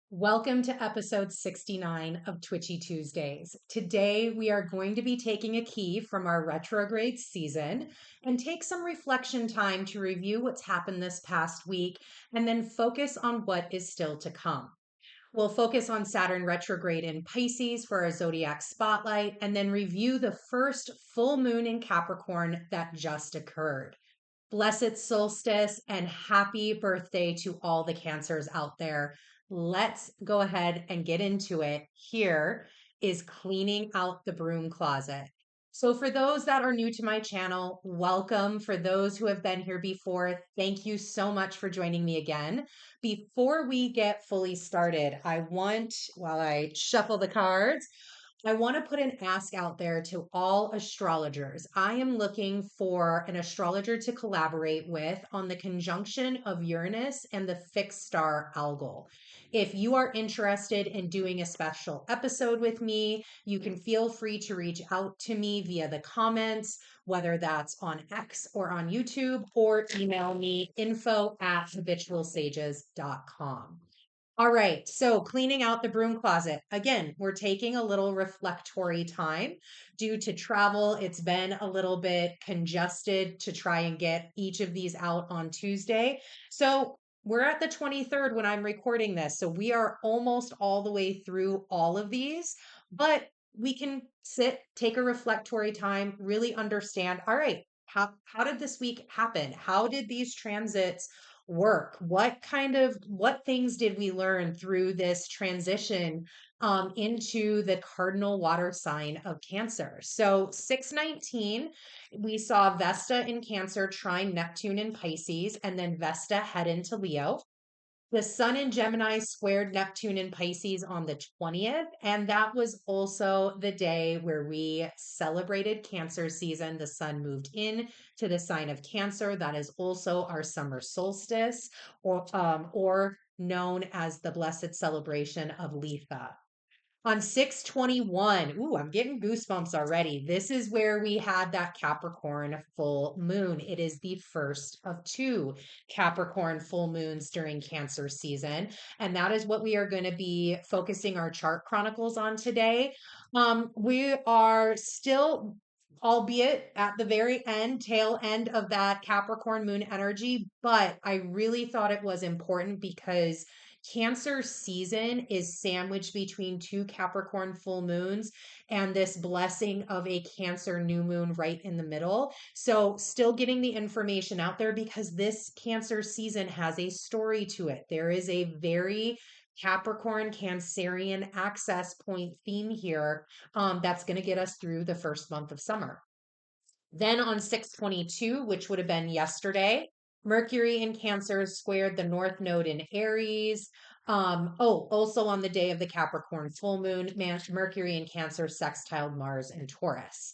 Welcome to episode 69 of Twitchy Tuesdays. Today, we are going to be taking a key from our retrograde season and take some reflection time to review what's happened this past week and then focus on what is still to come. We'll focus on Saturn retrograde in Pisces for our Zodiac Spotlight and then review the first full moon in Capricorn that just occurred. Blessed solstice and happy birthday to all the Cancers out there. Let's go ahead and get into it. Here is cleaning out the broom closet. So, for those that are new to my channel, welcome. For those who have been here before, thank you so much for joining me again. Before we get fully started, while I shuffle the cards, I want to put an ask out there to all astrologers. I am looking for an astrologer to collaborate with on the conjunction of Uranus and the fixed star Algol. If you are interested in doing a special episode with me, you can feel free to reach out to me via the comments, whether that's on X or on YouTube, or email me info@habitualsages.com. All right, so cleaning out the broom closet. Again, we're taking a little reflectory time due to travel. It's been a little bit congested to try and get each of these out on Tuesday. So we're at the 23rd when I'm recording this. So we are almost all the way through all of these, but we can sit, take a reflectory time, really understand, all right, how did this week happen? How did these transits work? What things did we learn through this transition into the cardinal water sign of Cancer? So 619, we saw Vesta in Cancer trine Neptune in Pisces, and then Vesta head into Leo. The Sun in Gemini squared Neptune in Pisces on the 20th. And that was also the day where we celebrated Cancer season. The Sun moved in to the sign of Cancer. That is also our summer solstice, or known as the blessed celebration of Letha. On 621, ooh, I'm getting goosebumps already. This is where we had that Capricorn full moon. It is the first of two Capricorn full moons during Cancer season. And that is what we are going to be focusing our chart chronicles on today. We are still, albeit at the very end, tail end of that Capricorn moon energy, but I really thought it was important because Cancer season is sandwiched between two Capricorn full moons and this blessing of a Cancer new moon right in the middle. So, still getting the information out there because this Cancer season has a story to it. There is a very Capricorn Cancerian access point theme here that's going to get us through the first month of summer. Then on 622, which would have been yesterday, Mercury in Cancer squared the North Node in Aries. Also on the day of the Capricorn full moon, Mercury in Cancer sextiled Mars in Taurus.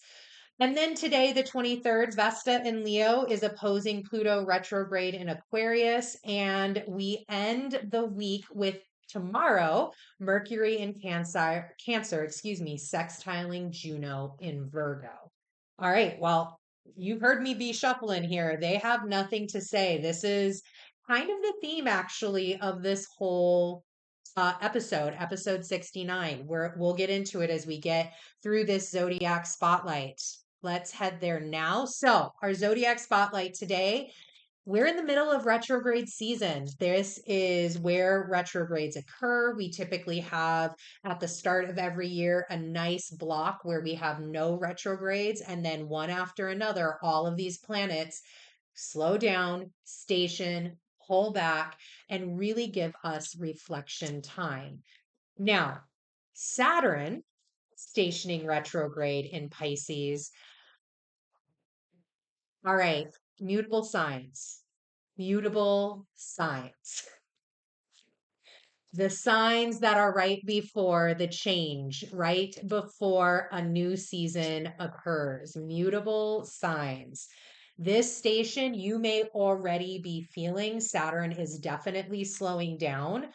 And then today, the 23rd, Vesta in Leo is opposing Pluto retrograde in Aquarius. And we end the week with tomorrow, Mercury in Cancer, sextiling Juno in Virgo. All right. Well, you've heard me be shuffling here. They have nothing to say. This is kind of the theme, actually, of this whole episode 69. We'll get into it as we get through this Zodiac Spotlight. Let's head there now. So, our Zodiac Spotlight today, we're in the middle of retrograde season. This is where retrogrades occur. We typically have at the start of every year a nice block where we have no retrogrades, and then one after another, all of these planets slow down, station, pull back, and really give us reflection time. Now, Saturn stationing retrograde in Pisces. All right, mutable signs. Mutable signs. The signs that are right before the change, right before a new season occurs. Mutable signs. This station, you may already be feeling Saturn is definitely slowing down.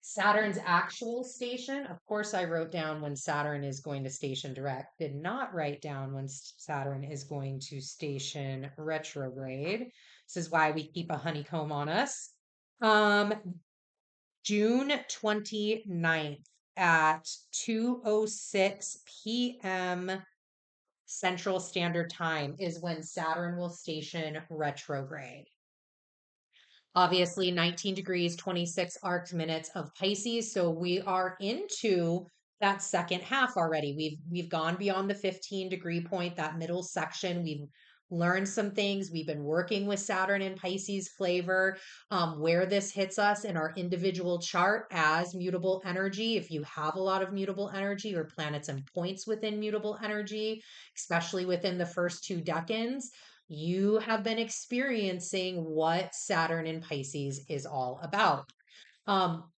Saturn's actual station, of course, I wrote down when Saturn is going to station direct, did not write down when Saturn is going to station retrograde. This is why we keep a honeycomb on us. Um, June 29th at 2:06 p.m. Central Standard Time is when Saturn will station retrograde. Obviously, 19 degrees, 26 arc minutes of Pisces. So we are into that second half already. We've gone beyond the 15-degree point, that middle section. We've learned some things. We've been working with Saturn and Pisces flavor, where this hits us in our individual chart as mutable energy. If you have a lot of mutable energy or planets and points within mutable energy, especially within the first 2 decans, you have been experiencing what Saturn in Pisces is all about. Um,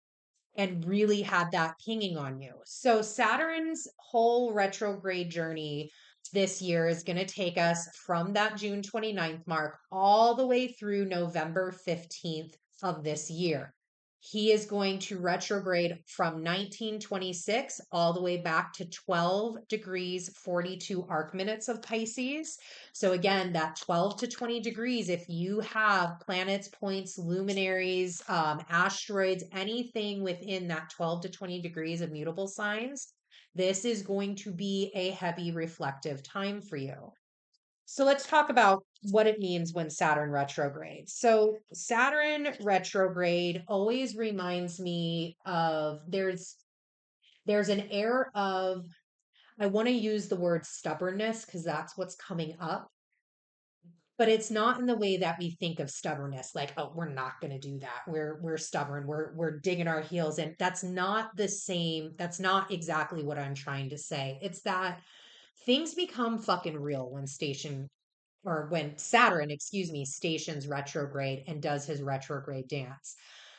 and really had that pinging on you. So Saturn's whole retrograde journey this year is going to take us from that June 29th mark all the way through November 15th of this year. He is going to retrograde from 1926 all the way back to 12 degrees 42 arc minutes of Pisces. So again, that 12 to 20 degrees, if you have planets, points, luminaries, asteroids, anything within that 12 to 20 degrees of mutable signs, this is going to be a heavy reflective time for you. So let's talk about what it means when Saturn retrogrades. So Saturn retrograde always reminds me of there's an air of, I want to use the word stubbornness because that's what's coming up, but it's not in the way that we think of stubbornness, like, oh, we're not going to do that, we're stubborn, we're digging our heels in. That's not the same. That's not exactly what I'm trying to say. It's that things become fucking real when Saturn, excuse me, stations retrograde and does his retrograde dance.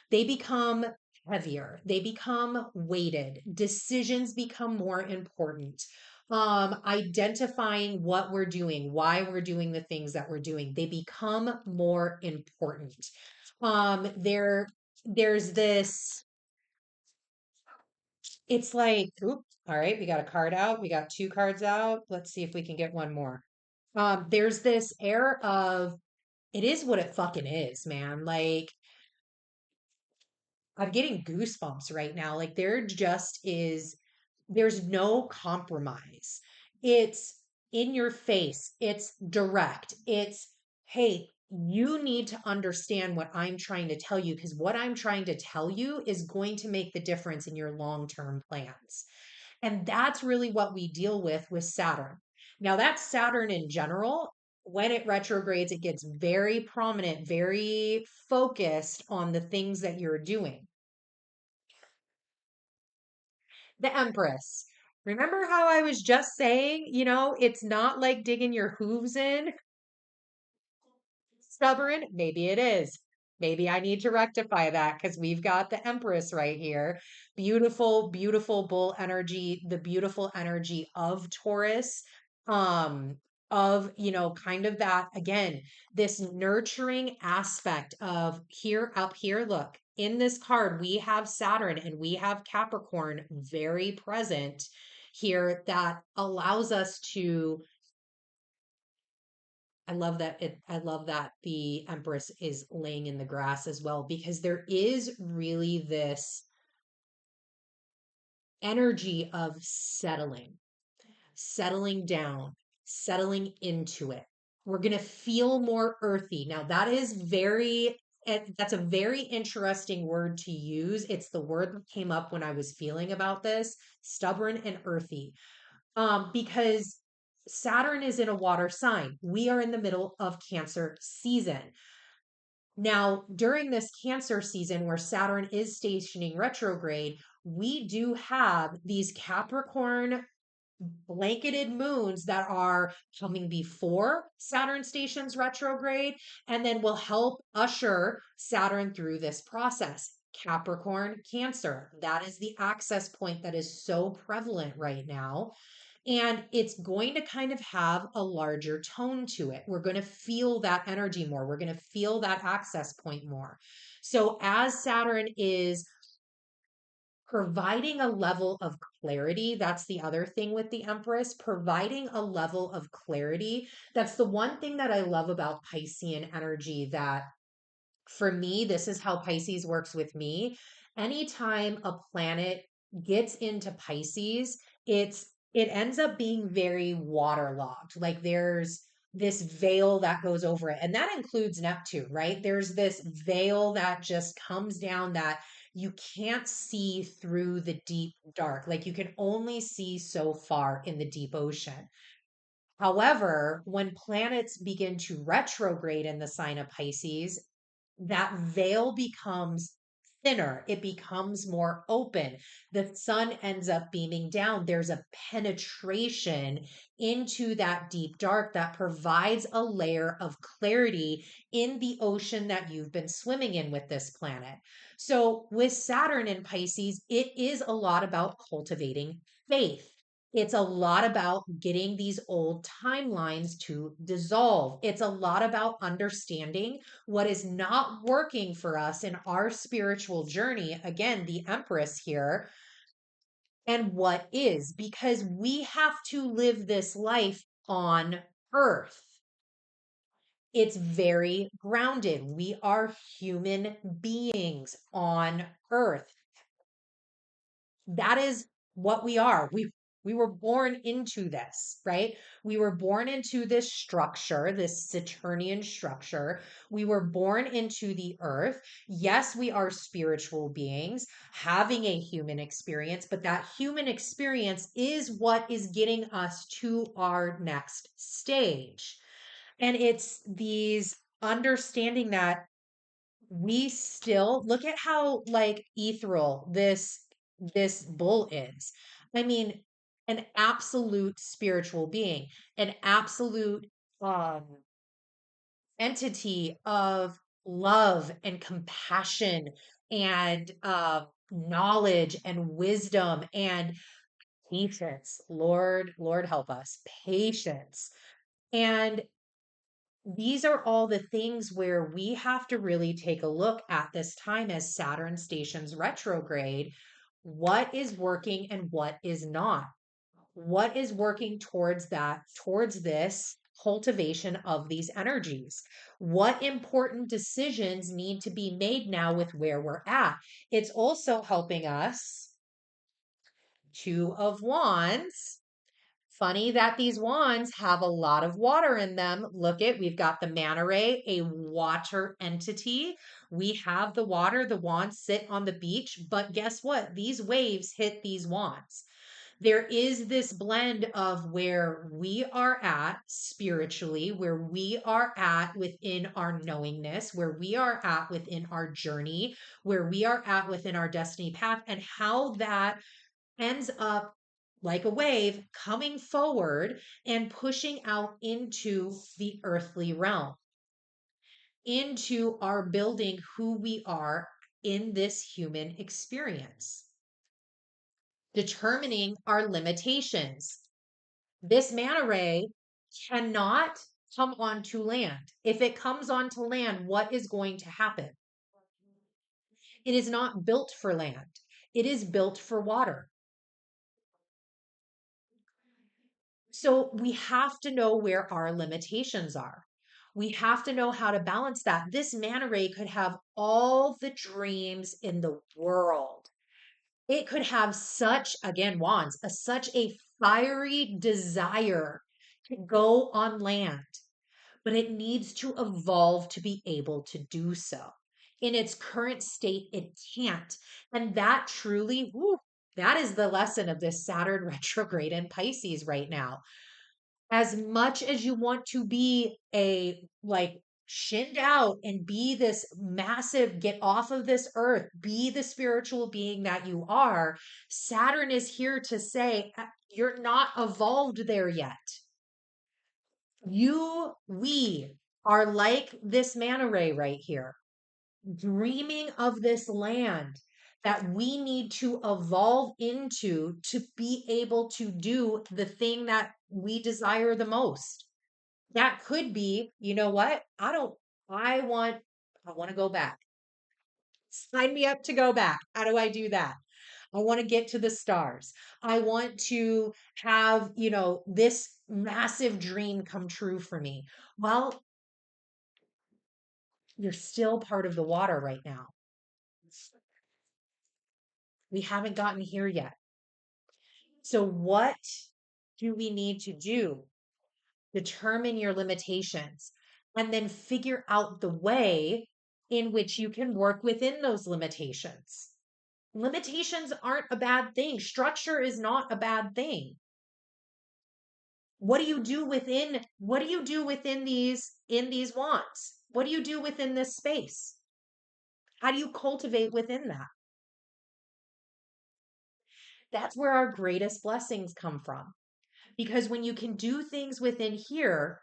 They become heavier, they become weighted, decisions become more important. Identifying what we're doing, why we're doing the things that we're doing, they become more important. There's this, it's like, oop, all right, we got a card out, we got 2 cards out. Let's see if we can get one more. There's this air of, it is what it fucking is, man. Like, I'm getting goosebumps right now. Like, there's no compromise. It's in your face, it's direct. It's, hey, you need to understand what I'm trying to tell you because what I'm trying to tell you is going to make the difference in your long-term plans. And that's really what we deal with Saturn. Now, that's Saturn in general. When it retrogrades, it gets very prominent, very focused on the things that you're doing. The Empress. Remember how I was just saying, it's not like digging your hooves in? Stubborn? Maybe it is. Maybe I need to rectify that because we've got the Empress right here. Beautiful, beautiful bull energy, the beautiful energy of Taurus. Of, kind of that, again, this nurturing aspect of here, up here, look, in this card, we have Saturn and we have Capricorn very present here that allows us to, I love that the Empress is laying in the grass as well, because there is really this energy of settling down, settling into it. We're going to feel more earthy. Now that's a very interesting word to use. It's the word that came up when I was feeling about this, stubborn and earthy. Because Saturn is in a water sign. We are in the middle of Cancer season. Now, during this Cancer season where Saturn is stationing retrograde, we do have these Capricorn blanketed moons that are coming before Saturn stations retrograde and then will help usher Saturn through this process. Capricorn, Cancer, that is the access point that is so prevalent right now. And it's going to kind of have a larger tone to it. We're going to feel that energy more. We're going to feel that access point more. So, as Saturn is providing a level of clarity, that's the other thing with the Empress, providing a level of clarity. That's the one thing that I love about Piscean energy, that for me, this is how Pisces works with me. anytime a planet gets into Pisces, it ends up being very waterlogged. Like there's this veil that goes over it. And that includes Neptune, right? There's this veil that just comes down that you can't see through the deep dark. Like you can only see so far in the deep ocean. However, when planets begin to retrograde in the sign of Pisces, that veil becomes thinner. It becomes more open. The sun ends up beaming down. There's a penetration into that deep dark that provides a layer of clarity in the ocean that you've been swimming in with this planet. So, with Saturn in Pisces, it is a lot about cultivating faith. It's a lot about getting these old timelines to dissolve. It's a lot about understanding what is not working for us in our spiritual journey. Again, the Empress here, and what is, because we have to live this life on Earth. It's very grounded. We are human beings on Earth. That is what we are. We were born into this, right? We were born into this structure, this Saturnian structure. We were born into the earth. Yes, we are spiritual beings having a human experience, but that human experience is what is getting us to our next stage. And it's these understanding that we still look at how like ethereal this bull is. I mean, an absolute spiritual being, an absolute um entity of love and compassion and knowledge and wisdom and patience. Lord help us. Patience. And these are all the things where we have to really take a look at this time as Saturn stations retrograde. What is working and what is not? What is working towards that, towards this cultivation of these energies? What important decisions need to be made now with where we're at? It's also helping us. Two of Wands. Funny that these wands have a lot of water in them. Look at, we've got the manta ray, a water entity. We have the water, the wands sit on the beach, but guess what? These waves hit these wands. There is this blend of where we are at spiritually, where we are at within our knowingness, where we are at within our journey, where we are at within our destiny path, and how that ends up like a wave coming forward and pushing out into the earthly realm, into our building who we are in this human experience, determining our limitations. This manta ray cannot come onto land. If it comes onto land, what is going to happen? It is not built for land. It is built for water. So we have to know where our limitations are. We have to know how to balance that. This manta ray could have all the dreams in the world. It could have such, again, wands, such a fiery desire to go on land, but it needs to evolve to be able to do so. In its current state, it can't. And that truly, whew, that is the lesson of this Saturn retrograde in Pisces right now. As much as you want to be a like shinned out and be this massive, get off of this earth, be the spiritual being that you are, Saturn is here to say, you're not evolved there yet. We are like this manta ray right here, dreaming of this land that we need to evolve into to be able to do the thing that we desire the most. That could be, you know what? I want, I want to go back. Sign me up to go back. How do I do that? I want to get to the stars. I want to have, this massive dream come true for me. Well, you're still part of the water right now. We haven't gotten here yet. So what do we need to do? Determine your limitations and then figure out the way in which you can work within those limitations. Limitations aren't a bad thing. Structure is not a bad thing. What do you do within these wants? What do you do within this space? How do you cultivate within that? That's where our greatest blessings come from. Because when you can do things within here,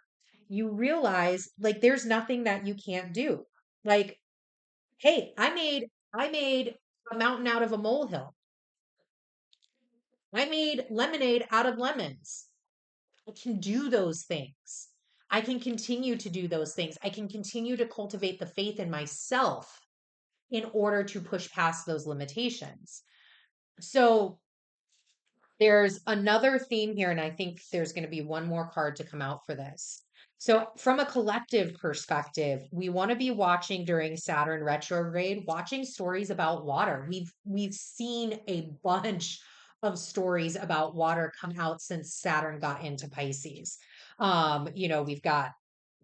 you realize like there's nothing that you can't do. Like, hey, I made a mountain out of a molehill. I made lemonade out of lemons. I can do those things. I can continue to do those things. I can continue to cultivate the faith in myself in order to push past those limitations. So there's another theme here, and I think there's going to be one more card to come out for this. So, from a collective perspective, we want to be watching during Saturn retrograde, watching stories about water. We've seen a bunch of stories about water come out since Saturn got into Pisces. We've got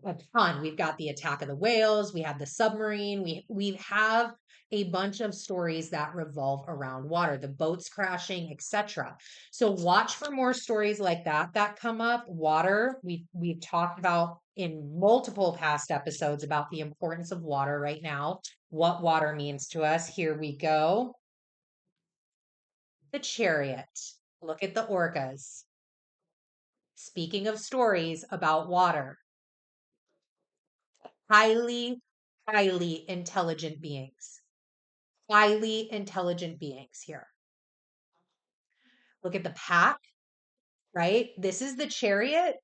a ton. We've got the attack of the whales. We have the submarine. We have a bunch of stories that revolve around water, the boats crashing, etc. So watch for more stories like that come up. Water. We've talked about in multiple past episodes about the importance of water right now, what water means to us. Here we go. The Chariot. Look at the orcas. Speaking of stories about water, highly, highly intelligent beings. Highly intelligent beings here. Look at the pack, right? This is the Chariot,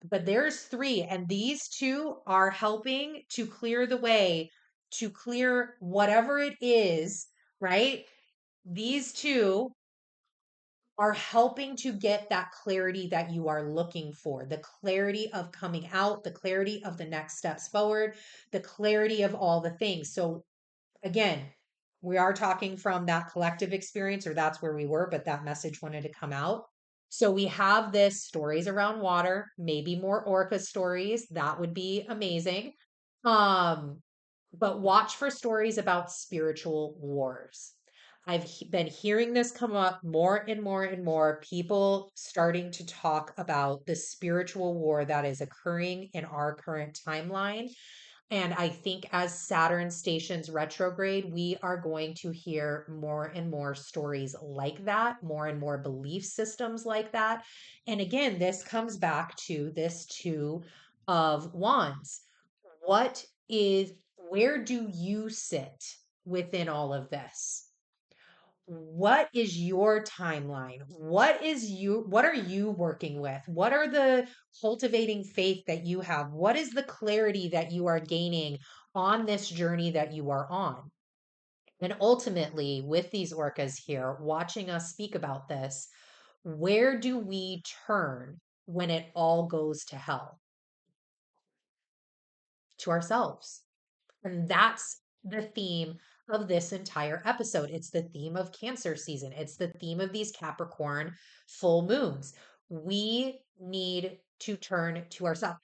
but there's three, and these two are helping to clear the way, to clear whatever it is, right? These two are helping to get that clarity that you are looking for, the clarity of coming out, the clarity of the next steps forward, the clarity of all the things. So again, we are talking from that collective experience, or that's where we were, but that message wanted to come out. So we have this stories around water, maybe more orca stories. That would be amazing. Um, but watch for stories about spiritual wars. Been hearing this come up more and more and more. People starting to talk about the spiritual war that is occurring in our current timeline. And I think as Saturn stations retrograde, we are going to hear more and more stories like that, more and more belief systems like that. And again, this comes back to this Two of Wands. What is, where do you sit within all of this? What is your timeline? What are you working with? What are the cultivating faith that you have? What is the clarity that you are gaining on this journey that you are on? And ultimately, with these orcas here, watching us speak about this, where do we turn when it all goes to hell? To ourselves. And that's the theme of this entire episode. It's the theme of Cancer season. It's the theme of these Capricorn full moons. We need to turn to ourselves.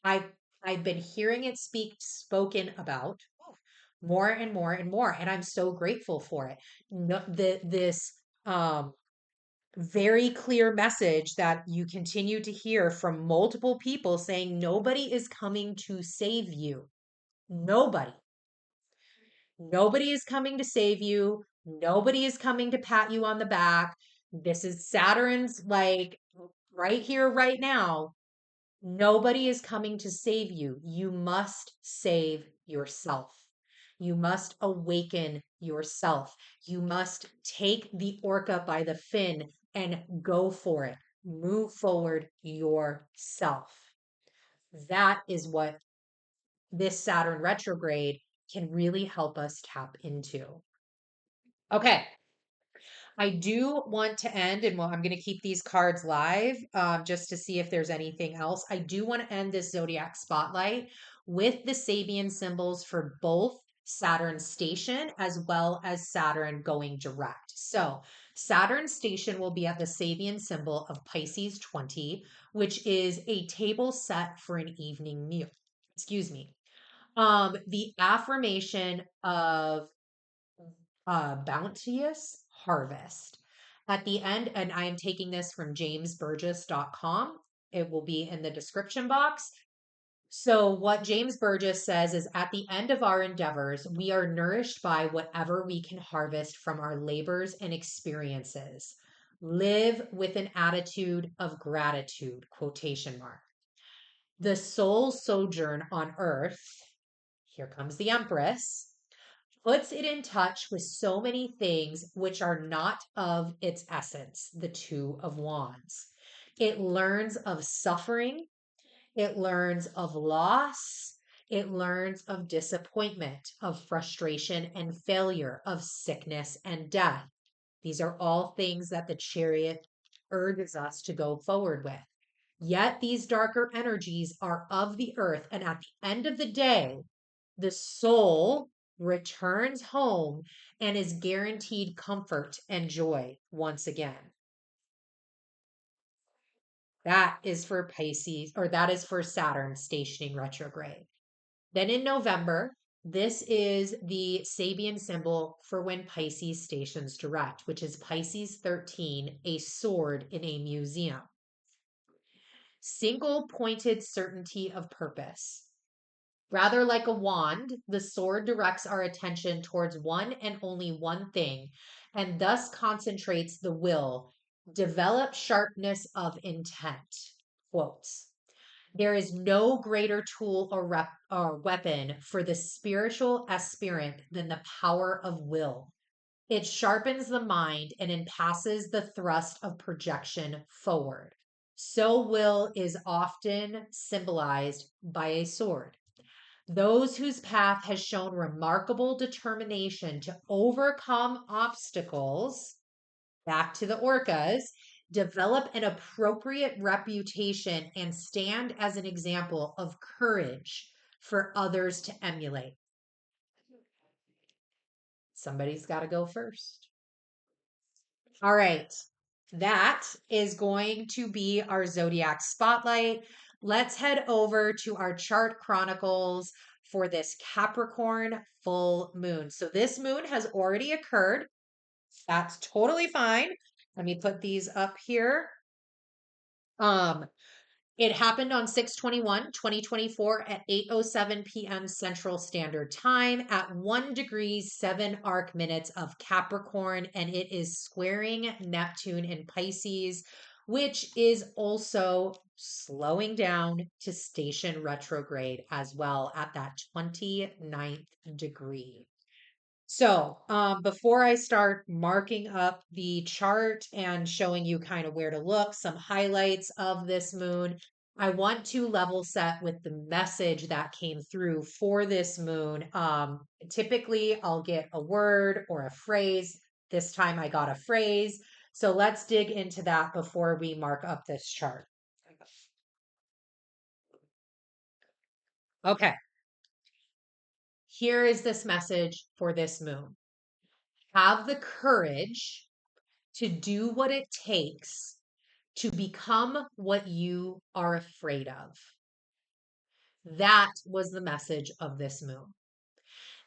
I I've been hearing it spoken about more and more and more, and I'm so grateful for it. No, this um very clear message that you continue to hear from multiple people saying nobody is coming to save you. Nobody. Nobody is coming to save you. Nobody is coming to pat you on the back. This is Saturn's like right here, right now. Nobody is coming to save you. You must save yourself. You must awaken yourself. You must take the orca by the fin and go for it. Move forward yourself. That is what this Saturn retrograde can really help us tap into. Okay, I do want to end, and well, I'm going to keep these cards live just to see if there's anything else. I do want to end this Zodiac Spotlight with the Sabian symbols for both Saturn station, as well as Saturn going direct. So Saturn station will be at the Sabian symbol of Pisces 20, which is a table set for an evening meal. Excuse me. The affirmation of bounteous harvest. At the end, and I am taking this from jamesburgess.com. It will be in the description box. So, what James Burgess says is at the end of our endeavors, we are nourished by whatever we can harvest from our labors and experiences. Live with an attitude of gratitude, quotation mark. The soul sojourn on earth, here comes the Empress, puts it in touch with so many things which are not of its essence, the Two of Wands. It learns of suffering, it learns of loss, it learns of disappointment, of frustration and failure, of sickness and death. These are all things that the Chariot urges us to go forward with. Yet these darker energies are of the earth, and at the end of the day, the soul returns home and is guaranteed comfort and joy once again. That is for Pisces, or that is for Saturn stationing retrograde. Then in November, this is the Sabian symbol for when Pisces stations direct, which is Pisces 13, a sword in a museum. Single pointed certainty of purpose. Rather like a wand, the sword directs our attention towards one and only one thing, and thus concentrates the will. Develop sharpness of intent. Quotes. There is no greater tool or weapon for the spiritual aspirant than the power of will. It sharpens the mind and impasses the thrust of projection forward. So will is often symbolized by a sword. Those whose path has shown remarkable determination to overcome obstacles, back to the orcas, develop an appropriate reputation and stand as an example of courage for others to emulate. Somebody's got to go first. All right. That is going to be our Zodiac Spotlight. Let's head over to our Chart Chronicles for this Capricorn full moon. So this moon has already occurred. That's totally fine. Let me put these up here. It happened on 6/21/2024 at 8:07 p.m. Central Standard Time at 1 degrees 7 arc minutes of Capricorn, and it is squaring Neptune in Pisces, which is also slowing down to station retrograde as well at that 29th degree. So, before I start marking up the chart and showing you kind of where to look, some highlights of this moon, I want to level set with the message that came through for this moon. Typically, I'll get a word or a phrase. This time I got a phrase. So let's dig into that before we mark up this chart. Okay, here is this message for this moon. Have the courage to do what it takes to become what you are afraid of. That was the message of this moon.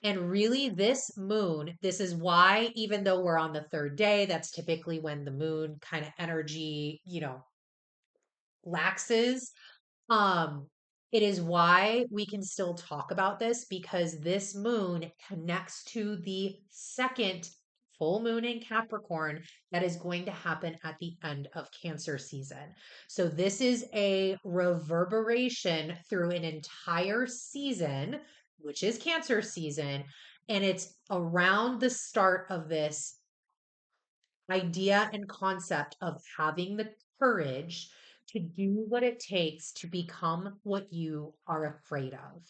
And really, this moon, this is why, even though we're on the third day, that's typically when the moon kind of energy, laxes. Um, it is why we can still talk about this because this moon connects to the second full moon in Capricorn that is going to happen at the end of Cancer season. So this is a reverberation through an entire season, which is Cancer season, and it's around the start of this idea and concept of having the courage to do what it takes to become what you are afraid of.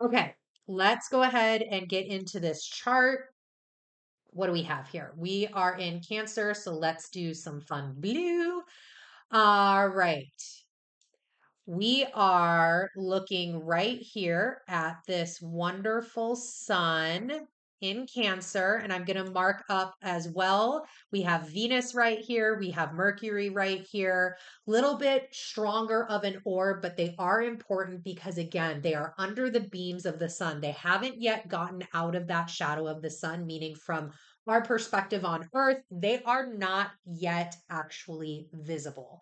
Okay, let's go ahead and get into this chart. What do we have here? We are in Cancer, so let's do some fun blue. All right. We are looking right here at this wonderful sun in Cancer, and I'm going to mark up as well. We have Venus right here. We have Mercury right here. Little bit stronger of an orb, but they are important because, again, they are under the beams of the sun. They haven't yet gotten out of that shadow of the sun, meaning from our perspective on Earth, they are not yet actually visible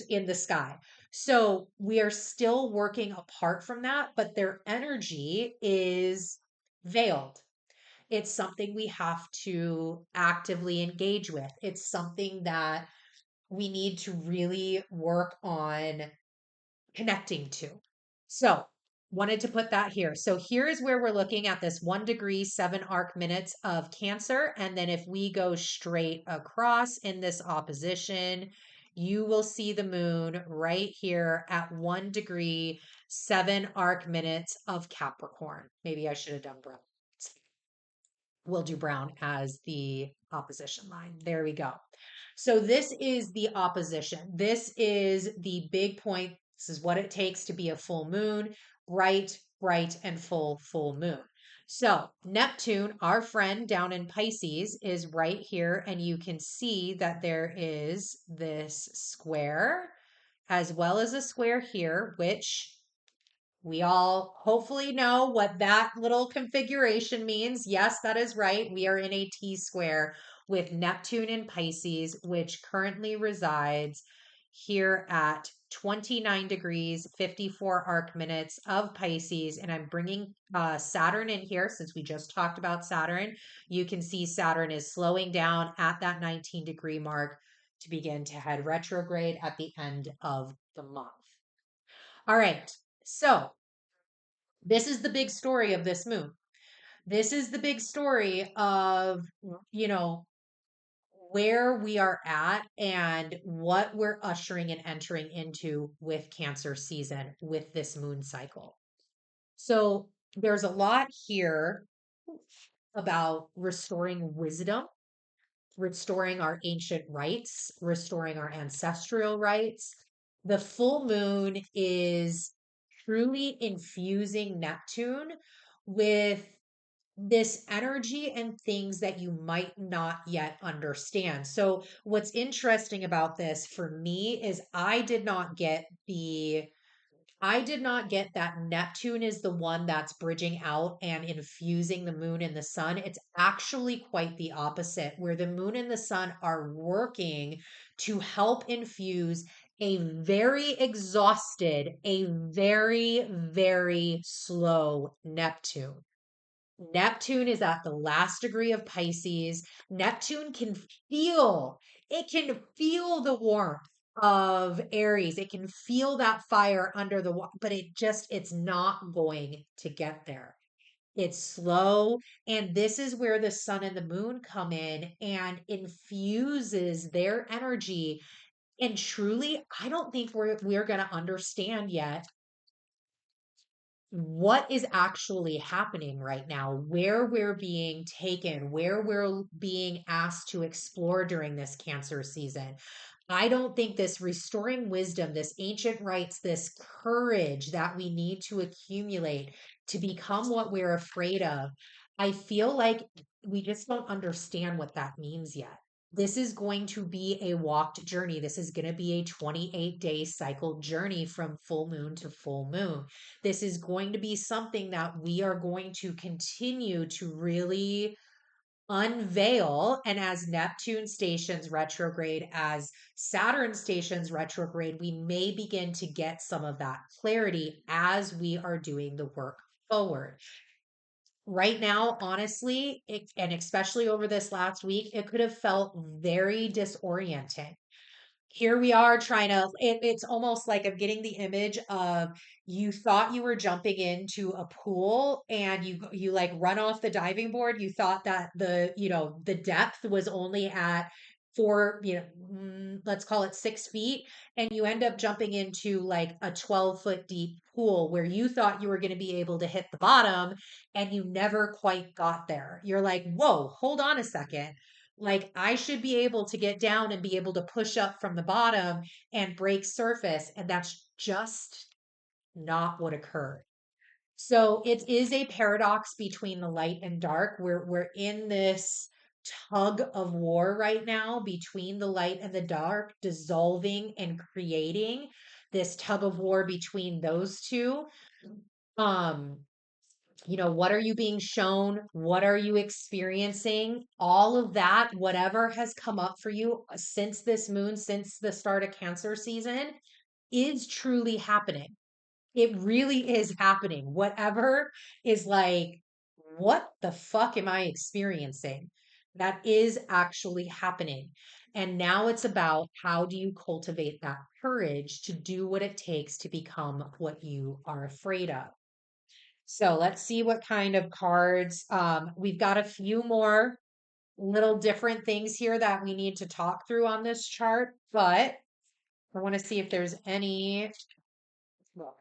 in the sky. So we are still working apart from that, but their energy is veiled. It's something we have to actively engage with. It's something that we need to really work on connecting to. So, wanted to put that here. So, here is where we're looking at this 1 degree, 7 arc minutes of Cancer. And then, if we go straight across in this opposition, you will see the moon right here at 1 degree, 7 arc minutes of Capricorn. Maybe I should have done brown. We'll do brown as the opposition line. There we go. So this is the opposition. This is the big point. This is what it takes to be a full moon, bright, bright, and full moon. So Neptune, our friend down in Pisces, is right here. And you can see that there is this square as well as a square here, which we all hopefully know what that little configuration means. Yes, that is right. We are in a T square with Neptune in Pisces, which currently resides here at 29 degrees, 54 arc minutes of Pisces. And I'm bringing Saturn in here since we just talked about Saturn. You can see Saturn is slowing down at that 19-degree mark to begin to head retrograde at the end of the month. All right. So this is the big story of this moon. This is the big story of, you know, where we are at and what we're ushering and entering into with Cancer season with this moon cycle. So there's a lot here about restoring wisdom, restoring our ancient rights, restoring our ancestral rights. The full moon is truly infusing Neptune with this energy and things that you might not yet understand. So, what's interesting about this for me is I did not get that Neptune is the one that's bridging out and infusing the moon and the sun. It's actually quite the opposite, where the moon and the sun are working to help infuse a very exhausted, a very, very slow Neptune. Neptune is at the last degree of Pisces. Neptune it can feel the warmth of Aries. It can feel that fire under the water, but it's not going to get there. It's slow. And this is where the sun and the moon come in and infuses their energy. And truly, I don't think we're going to understand yet what is actually happening right now, where we're being taken, where we're being asked to explore during this Cancer season. I don't think this restoring wisdom, this ancient rights, this courage that we need to accumulate to become what we're afraid of, I feel like we just don't understand what that means yet. This is going to be a walked journey. This is going to be a 28-day cycle journey from full moon to full moon. This is going to be something that we are going to continue to really unveil. And as Neptune stations retrograde, as Saturn stations retrograde, we may begin to get some of that clarity as we are doing the work forward. Right now, honestly, and especially over this last week, it could have felt very disorienting. Here we are trying to, it's almost like I'm getting the image of you thought you were jumping into a pool and you like run off the diving board. You thought that the depth was only at four, let's call it 6 feet. And you end up jumping into like a 12-foot deep pool where you thought you were going to be able to hit the bottom and you never quite got there. You're like, whoa, hold on a second. Like I should be able to get down and be able to push up from the bottom and break surface. And that's just not what occurred. So it is a paradox between the light and dark. We're in this tug of war right now between the light and the dark, dissolving and creating this tug of war between those two. Um, what are you being shown? What are you experiencing? All of that, whatever has come up for you since this moon, since the start of Cancer season, is truly happening. It really is happening. Whatever is like, what the fuck am I experiencing? That is actually happening. And now it's about how do you cultivate that courage to do what it takes to become what you are afraid of. So let's see what kind of cards. We've got a few more little different things here that we need to talk through on this chart, but I want to see if there's any. Well,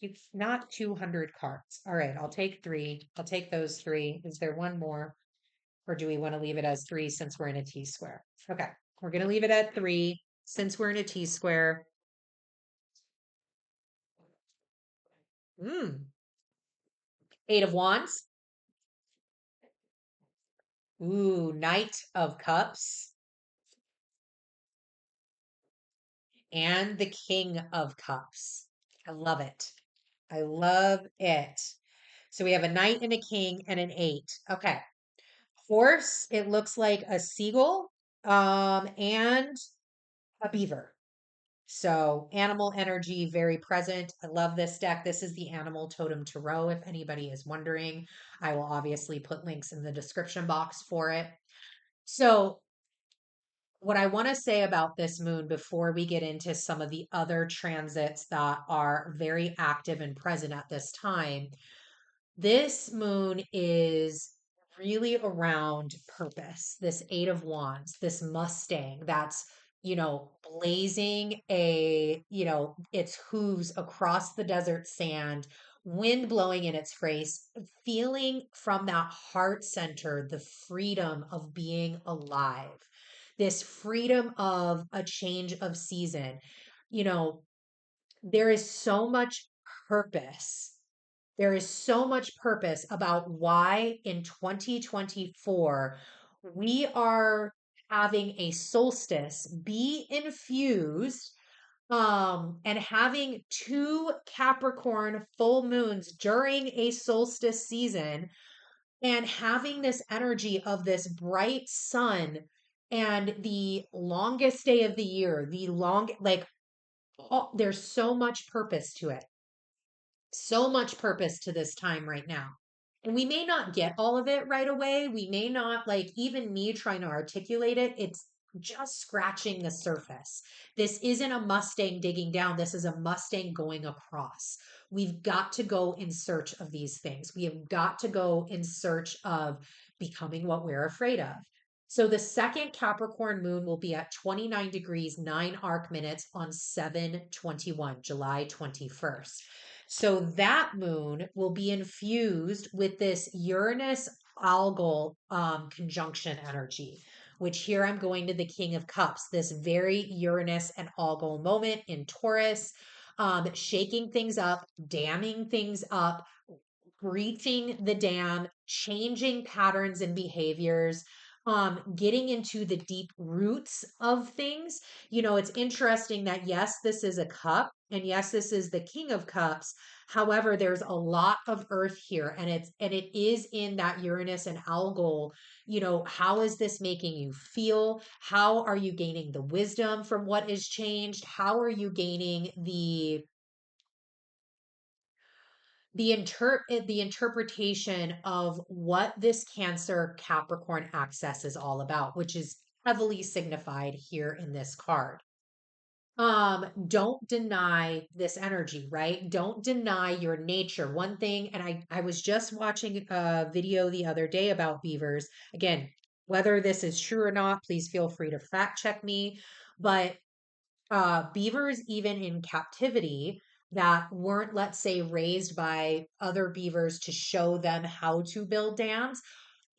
it's not 200 cards. All right, I'll take three. I'll take those three. Is there one more? Or do we want to leave it as three since we're in a T square? Okay, we're going to leave it at three since we're in a T square. Mm. Eight of Wands. Ooh, Knight of Cups. And the King of Cups. I love it. I love it. So we have a knight and a king and an eight. Okay. Horse, it looks like a seagull, and a beaver. So animal energy very present. I love this deck. This is the Animal Totem Tarot. If anybody is wondering, I will obviously put links in the description box for it. So what I want to say about this moon before we get into some of the other transits that are very active and present at this time, this moon is really around purpose. This Eight of Wands, this Mustang that's, blazing its hooves across the desert sand, wind blowing in its face, feeling from that heart center the freedom of being alive, this freedom of a change of season. You know, there is so much purpose there is so much purpose about why in 2024 we are having a solstice be infused, and having two Capricorn full moons during a solstice season and having this energy of this bright sun and the longest day of the year, there's so much purpose to it, so much purpose to this time right now. And we may not get all of it right away. We may not, like, even me trying to articulate it, it's just scratching the surface. This isn't a Mustang digging down. This is a Mustang going across. We've got to go in search of these things. We have got to go in search of becoming what we're afraid of. So the second Capricorn moon will be at 29 degrees, 9 arc minutes on 7/21, July 21st. So that moon will be infused with this Uranus algal conjunction energy, which here I'm going to the King of Cups, this very Uranus and algal moment in Taurus, shaking things up, damming things up, breaching the dam, changing patterns and behaviors, getting into the deep roots of things. It's interesting that yes, this is a cup, and yes, this is the King of Cups. However, there's a lot of earth here, and it is in that Uranus and algal. How is this making you feel? How are you gaining the wisdom from what is changed? How are you gaining the interpretation of what this Cancer Capricorn access is all about, which is heavily signified here in this card. Don't deny this energy, right? Don't deny your nature. One thing, and I was just watching a video the other day about beavers. Again, whether this is true or not, please feel free to fact check me. But beavers, even in captivity, that weren't, let's say, raised by other beavers to show them how to build dams,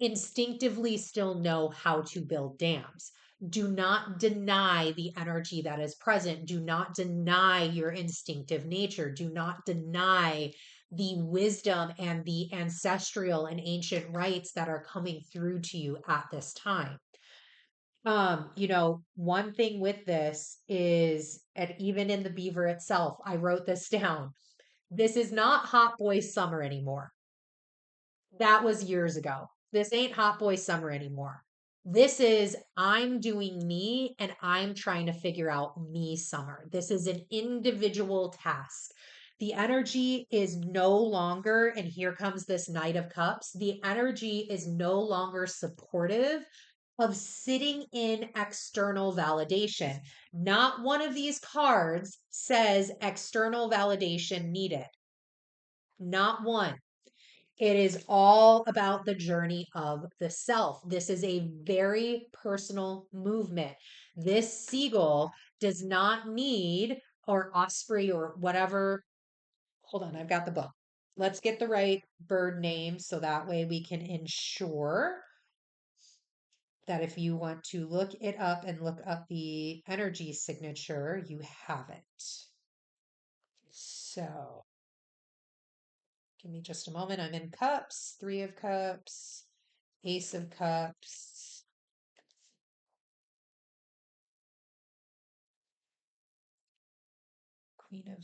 instinctively still know how to build dams. Do not deny the energy that is present. Do not deny your instinctive nature. Do not deny the wisdom and the ancestral and ancient rites that are coming through to you at this time. One thing with this is, and even in the beaver itself, I wrote this down. This is not hot boy summer anymore. That was years ago. This ain't hot boy summer anymore. This is I'm doing me and I'm trying to figure out me summer. This is an individual task. The energy is no longer, and here comes this Knight of Cups. The energy is no longer supportive of sitting in external validation. Not one of these cards says external validation needed. Not one. It is all about the journey of the self. This is a very personal movement. This seagull does not need, or osprey, or whatever. Hold on, I've got the book. Let's get the right bird name so that way we can ensure that if you want to look it up and look up the energy signature, you have it. So give me just a moment. I'm in cups, 3 of Cups, Ace of Cups, Queen of.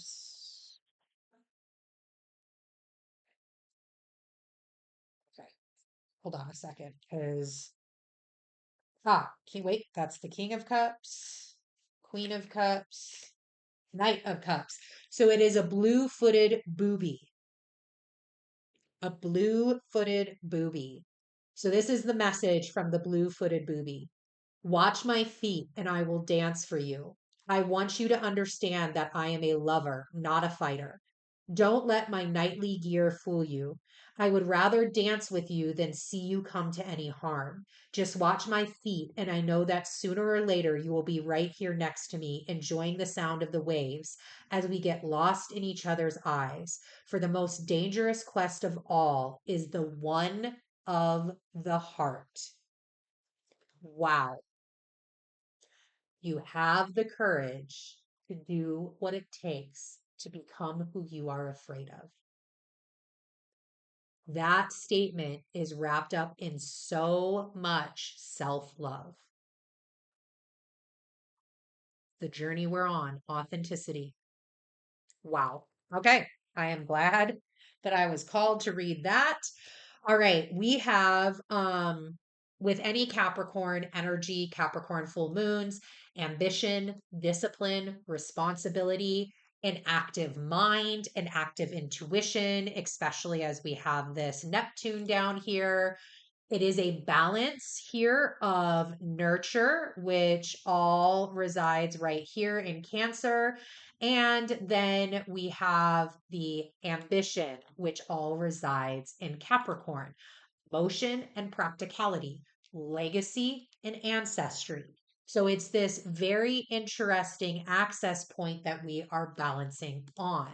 Okay, hold on a second, because wait, that's the King of Cups, Queen of Cups, Knight of Cups. So it is a blue-footed booby, a blue-footed booby. So this is the message from the blue-footed booby. Watch my feet and I will dance for you. I want you to understand that I am a lover, not a fighter. Don't let my knightly gear fool you. I would rather dance with you than see you come to any harm. Just watch my feet, and I know that sooner or later you will be right here next to me, enjoying the sound of the waves as we get lost in each other's eyes. For the most dangerous quest of all is the one of the heart. Wow. You have the courage to do what it takes to become who you are afraid of. That statement is wrapped up in so much self love. The journey we're on, authenticity. Wow. Okay. I am glad that I was called to read that. All right, we have with any Capricorn energy, Capricorn full moons, ambition, discipline, responsibility, an active mind, an active intuition, especially as we have this Neptune down here. It is a balance here of nurture, which all resides right here in Cancer. And then we have the ambition, which all resides in Capricorn. Motion and practicality, legacy and ancestry. So it's this very interesting access point that we are balancing on.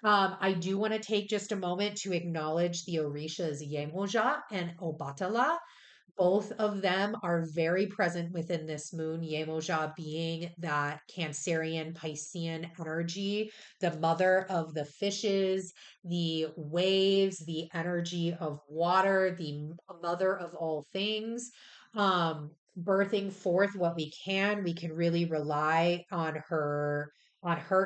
I do want to take just a moment to acknowledge the Orishas Yemoja and Obatala. Both of them are very present within this moon, Yemoja being that Cancerian Piscean energy, the mother of the fishes, the waves, the energy of water, the mother of all things. Birthing forth what we can really rely on her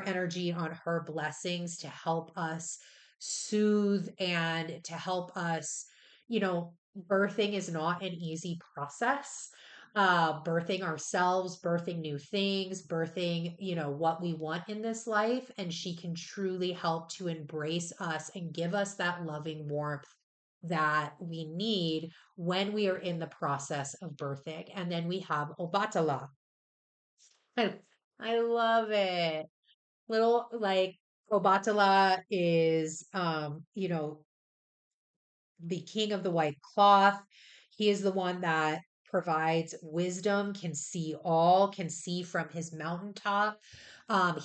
energy, on her blessings to help us soothe and to help us, birthing is not an easy process. Birthing ourselves, birthing new things, birthing, what we want in this life. And she can truly help to embrace us and give us that loving warmth that we need when we are in the process of birthing. And then we have Obatala. I, I love it. Little like Obatala is the king of the white cloth. He is the one that provides wisdom, can see all, can see from his mountaintop.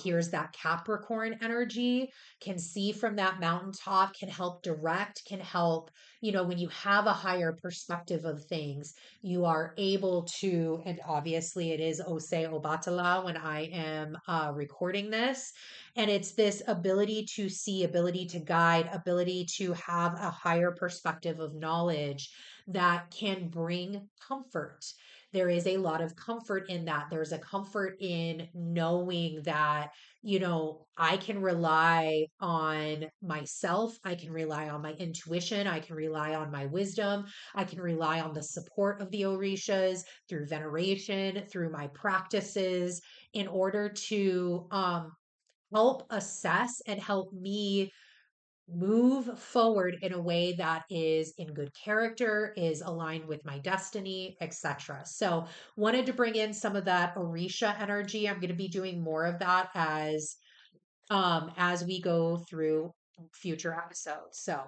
Here's that Capricorn energy, can see from that mountaintop, can help direct, can help, when you have a higher perspective of things, you are able to, and obviously it is Ose Obatala when I am recording this. And it's this ability to see, ability to guide, ability to have a higher perspective of knowledge that can bring comfort. There is a lot of comfort in that. There's a comfort in knowing that, I can rely on myself. I can rely on my intuition. I can rely on my wisdom. I can rely on the support of the Orishas through veneration, through my practices in order to help assess and help me move forward in a way that is in good character, is aligned with my destiny, etc. So, wanted to bring in some of that Orisha energy. I'm going to be doing more of that as we go through future episodes. So,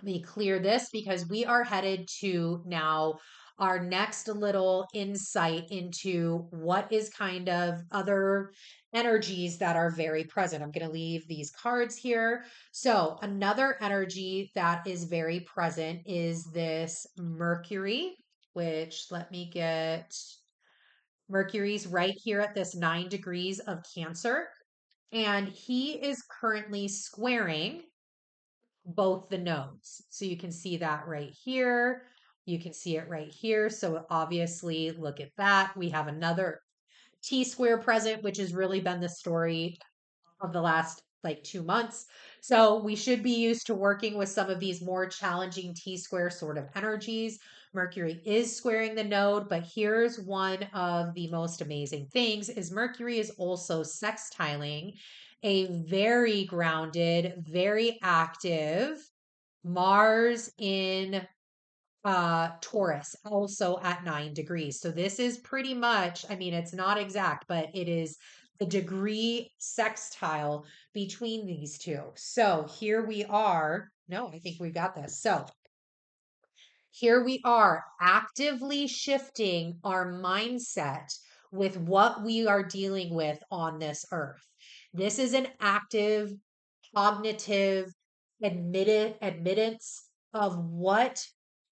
let me clear this because we are headed to now our next little insight into what is kind of other energies that are very present. I'm going to leave these cards here. So, another energy that is very present is this Mercury, which let me get Mercury's right here at this 9 degrees of Cancer. And he is currently squaring both the nodes. So you can see that right here. You can see it right here. So obviously, look at that. We have another T square present, which has really been the story of the last like 2 months. So we should be used to working with some of these more challenging T square sort of energies. Mercury is squaring the node, but here's one of the most amazing things is Mercury is also sextiling a very grounded, very active Mars in Taurus, also at 9 degrees. So this is pretty much, I mean, it's not exact, but it is the degree sextile between these two. So here we are. No, I think we've got this. So here we are actively shifting our mindset with what we are dealing with on this earth. This is an active cognitive admittance of what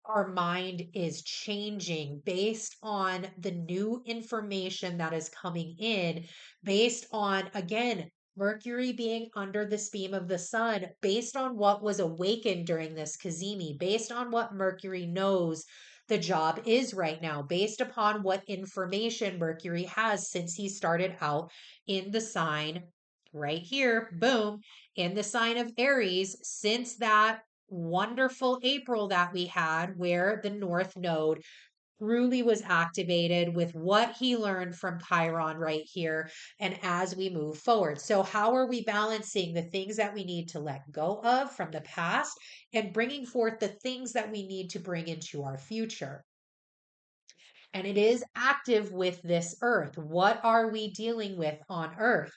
our mind is changing based on the new information that is coming in, based on, again, Mercury being under the beam of the sun, based on what was awakened during this Kazemi, based on what Mercury knows the job is right now, based upon what information Mercury has since he started out in the sign right here, boom, in the sign of Aries since that wonderful April that we had, where the North Node truly was activated with what he learned from Chiron right here. And as we move forward, so how are we balancing the things that we need to let go of from the past and bringing forth the things that we need to bring into our future? And it is active with this earth. What are we dealing with on earth?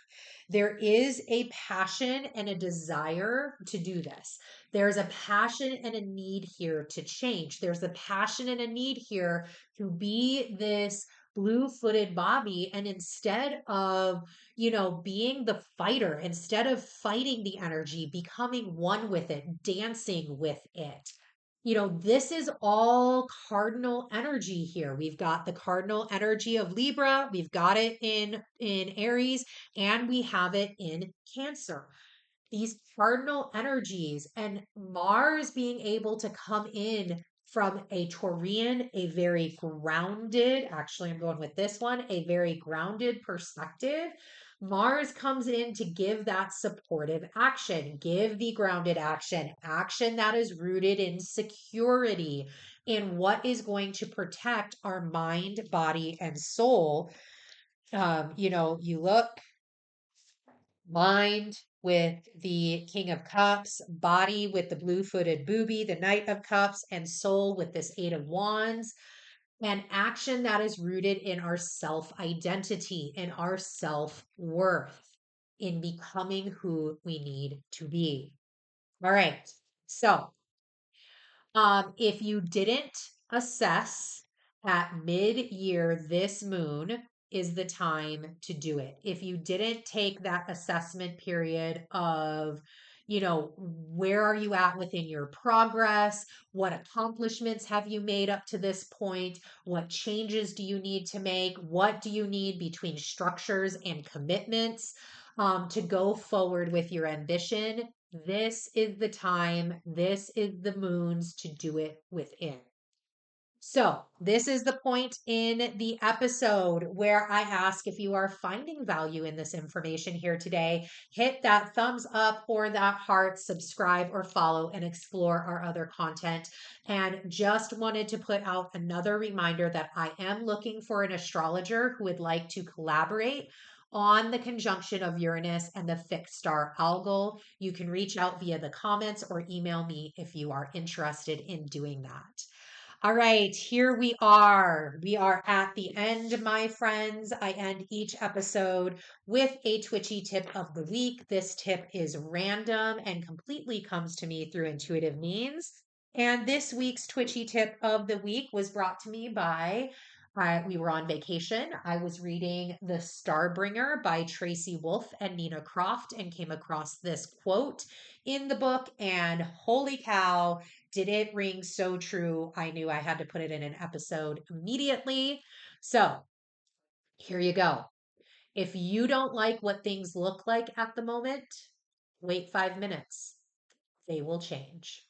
There is a passion and a desire to do this. There's a passion and a need here to change. There's a passion and a need here to be this blue-footed Bobby. And instead of, being the fighter, instead of fighting the energy, becoming one with it, dancing with it. This is all cardinal energy here. We've got the cardinal energy of Libra, we've got it in Aries, and we have it in Cancer. These cardinal energies and Mars being able to come in from a Taurian, a very grounded, actually, I'm going with this one, a very grounded perspective. Mars comes in to give that supportive action, give the grounded action, action that is rooted in security, in what is going to protect our mind, body, and soul. You look mind with the King of Cups, body with the blue-footed booby, the Knight of Cups, and soul with this Eight of Wands, and action that is rooted in our self-identity, in our self-worth, in becoming who we need to be. All right. So, if you didn't assess At mid-year, this moon is the time to do it. If you didn't take that assessment period of, where are you at within your progress? What accomplishments have you made up to this point? What changes do you need to make? What do you need between structures and commitments to go forward with your ambition? This is the time, this is the moons to do it within. So, this is the point in the episode where I ask if you are finding value in this information here today. Hit that thumbs up or that heart, subscribe or follow, and explore our other content. And just wanted to put out another reminder that I am looking for an astrologer who would like to collaborate on the conjunction of Uranus and the fixed star Algol. You can reach out via the comments or email me if you are interested in doing that. All right, here we are. We are at the end, my friends. I end each episode with a Twitchy tip of the week. This tip is random and completely comes to me through intuitive means. And this week's Twitchy tip of the week was brought to me by we were on vacation. I was reading The Starbringer by Tracy Wolff and Nina Croft and came across this quote in the book. And holy cow, did it ring so true? I knew I had to put it in an episode immediately. So here you go. If you don't like what things look like at the moment, wait 5 minutes. They will change.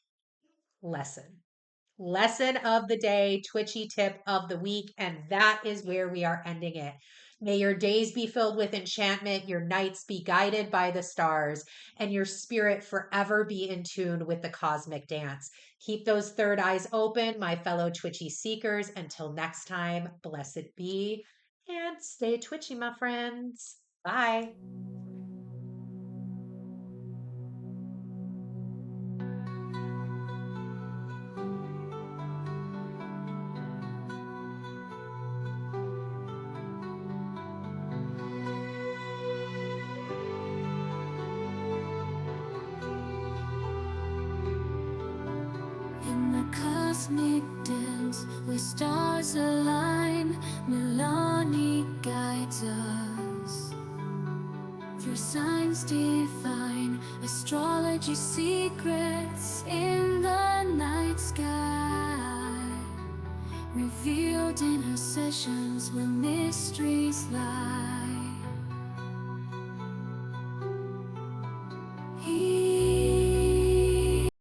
Lesson of the day, Twitchy tip of the week, and that is where we are ending it. May your days be filled with enchantment, your nights be guided by the stars, and your spirit forever be in tune with the cosmic dance. Keep those third eyes open, my fellow Twitchy seekers. Until next time, blessed be, and stay twitchy, my friends. Bye. In the cosmic dance, where stars align, Milani guides us through signs divine, astrology secrets in the night sky, revealed in her sessions where mysteries lie.